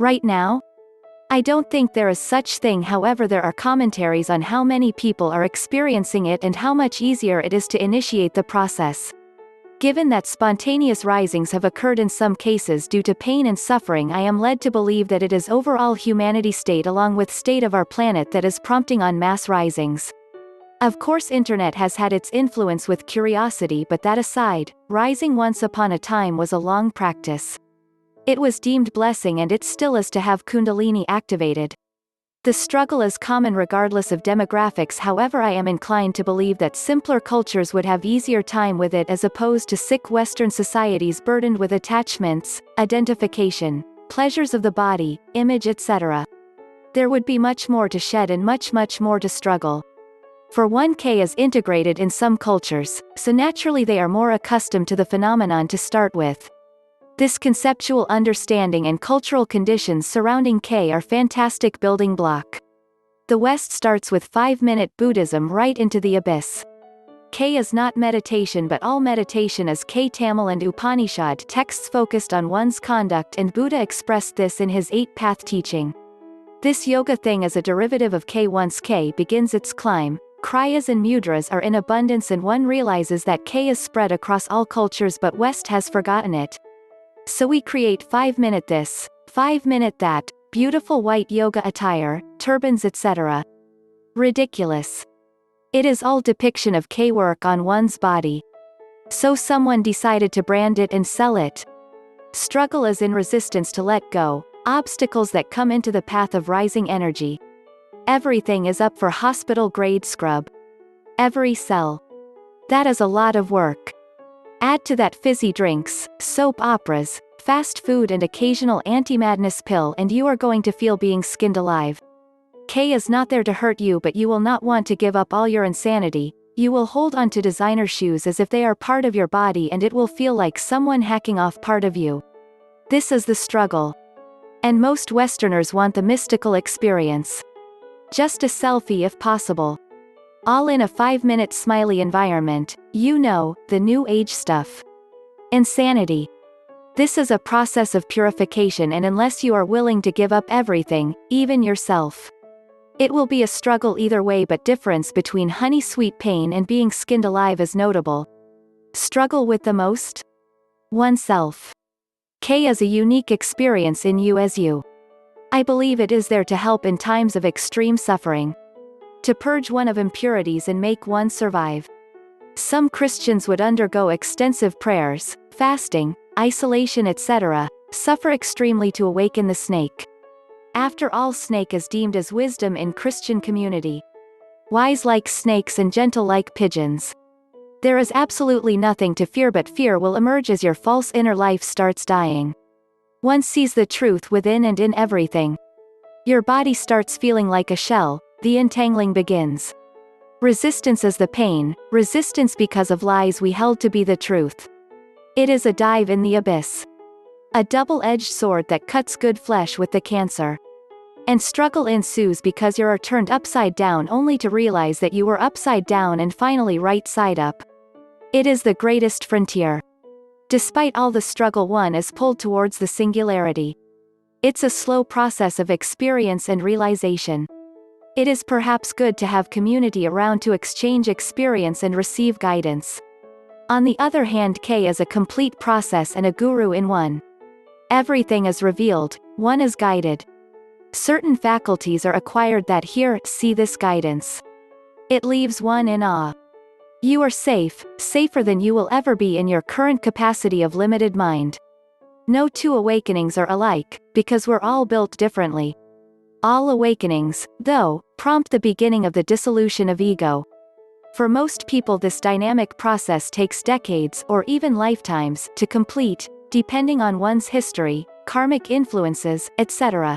Right now? I don't think there is such thing, however there are commentaries on how many people are experiencing it and how much easier it is to initiate the process. Given that spontaneous risings have occurred in some cases due to pain and suffering, I am led to believe that it is overall humanity state along with state of our planet that is prompting on mass risings. Of course internet has had its influence with curiosity, but that aside, rising once upon a time was a long practice. It was deemed blessing and it still is to have kundalini activated. The struggle is common regardless of demographics, however I am inclined to believe that simpler cultures would have easier time with it as opposed to sick Western societies burdened with attachments, identification, pleasures of the body, image etc. There would be much more to shed and much more to struggle. For 1K is integrated in some cultures, so naturally they are more accustomed to the phenomenon to start with. This conceptual understanding and cultural conditions surrounding K are fantastic building block. The West starts with 5-minute Buddhism right into the abyss. K is not meditation, but all meditation is K. Tamil and Upanishad texts focused on one's conduct, and Buddha expressed this in his 8-path teaching. This yoga thing is a derivative of K. Once K begins its climb, kriyas and mudras are in abundance and one realizes that K is spread across all cultures, but West has forgotten it. So we create 5-minute this, 5-minute that, beautiful white yoga attire, turbans etc. Ridiculous. It is all depiction of K work on one's body. So someone decided to brand it and sell it. Struggle is in resistance to let go, obstacles that come into the path of rising energy. Everything is up for hospital-grade scrub. Every cell. That is a lot of work. Add to that fizzy drinks, soap operas, fast food and occasional anti-madness pill and you are going to feel being skinned alive. K is not there to hurt you, but you will not want to give up all your insanity. You will hold on to designer shoes as if they are part of your body and it will feel like someone hacking off part of you. This is the struggle. And most Westerners want the mystical experience. Just a selfie if possible. All in a 5-minute smiley environment, you know, the new age stuff. Insanity. This is a process of purification, and unless you are willing to give up everything, even yourself. It will be a struggle either way, but difference between honey sweet pain and being skinned alive is notable. Struggle with the most? Oneself. K is a unique experience in you as you. I believe it is there to help in times of extreme suffering. To purge one of impurities and make one survive. Some Christians would undergo extensive prayers, fasting, isolation etc., suffer extremely to awaken the snake. After all, snake is deemed as wisdom in Christian community. Wise like snakes and gentle like pigeons. There is absolutely nothing to fear, but fear will emerge as your false inner life starts dying. One sees the truth within and in everything. Your body starts feeling like a shell. The entangling begins. Resistance is the pain, resistance because of lies we held to be the truth. It is a dive in the abyss. A double-edged sword that cuts good flesh with the cancer. And struggle ensues because you are turned upside down only to realize that you were upside down and finally right side up. It is the greatest frontier. Despite all the struggle, one is pulled towards the singularity. It's a slow process of experience and realization. It is perhaps good to have community around to exchange experience and receive guidance. On the other hand, K is a complete process and a guru in one. Everything is revealed, one is guided. Certain faculties are acquired that here, see this guidance. It leaves one in awe. You are safe, safer than you will ever be in your current capacity of limited mind. No two awakenings are alike, because we're all built differently. All awakenings, though, prompt the beginning of the dissolution of ego. For most people this dynamic process takes decades or even lifetimes to complete, depending on one's history, karmic influences, etc.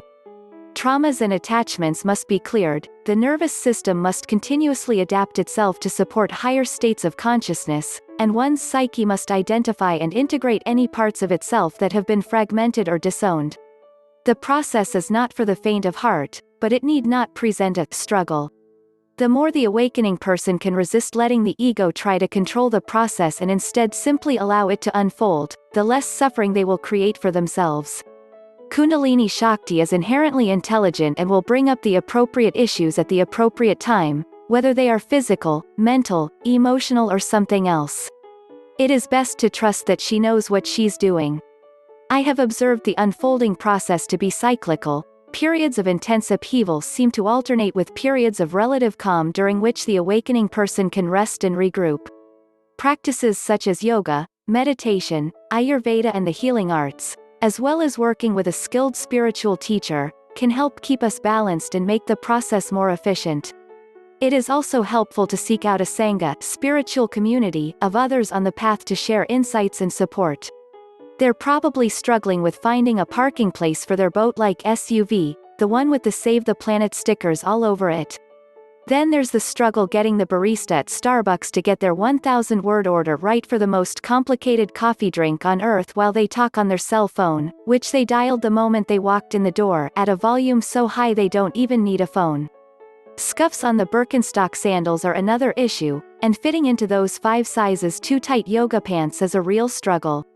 Traumas and attachments must be cleared, the nervous system must continuously adapt itself to support higher states of consciousness, and one's psyche must identify and integrate any parts of itself that have been fragmented or disowned. The process is not for the faint of heart, but it need not present a struggle. The more the awakening person can resist letting the ego try to control the process and instead simply allow it to unfold, the less suffering they will create for themselves. Kundalini Shakti is inherently intelligent and will bring up the appropriate issues at the appropriate time, whether they are physical, mental, emotional or something else. It is best to trust that she knows what she's doing. I have observed the unfolding process to be cyclical. Periods of intense upheaval seem to alternate with periods of relative calm during which the awakening person can rest and regroup. Practices such as yoga, meditation, Ayurveda and the healing arts, as well as working with a skilled spiritual teacher, can help keep us balanced and make the process more efficient. It is also helpful to seek out a sangha, spiritual community, of others on the path to share insights and support. They're probably struggling with finding a parking place for their boat-like SUV, the one with the Save the Planet stickers all over it. Then there's the struggle getting the barista at Starbucks to get their 1,000-word order right for the most complicated coffee drink on earth while they talk on their cell phone, which they dialed the moment they walked in the door, at a volume so high they don't even need a phone. Scuffs on the Birkenstock sandals are another issue, and fitting into those 5 sizes too tight yoga pants is a real struggle.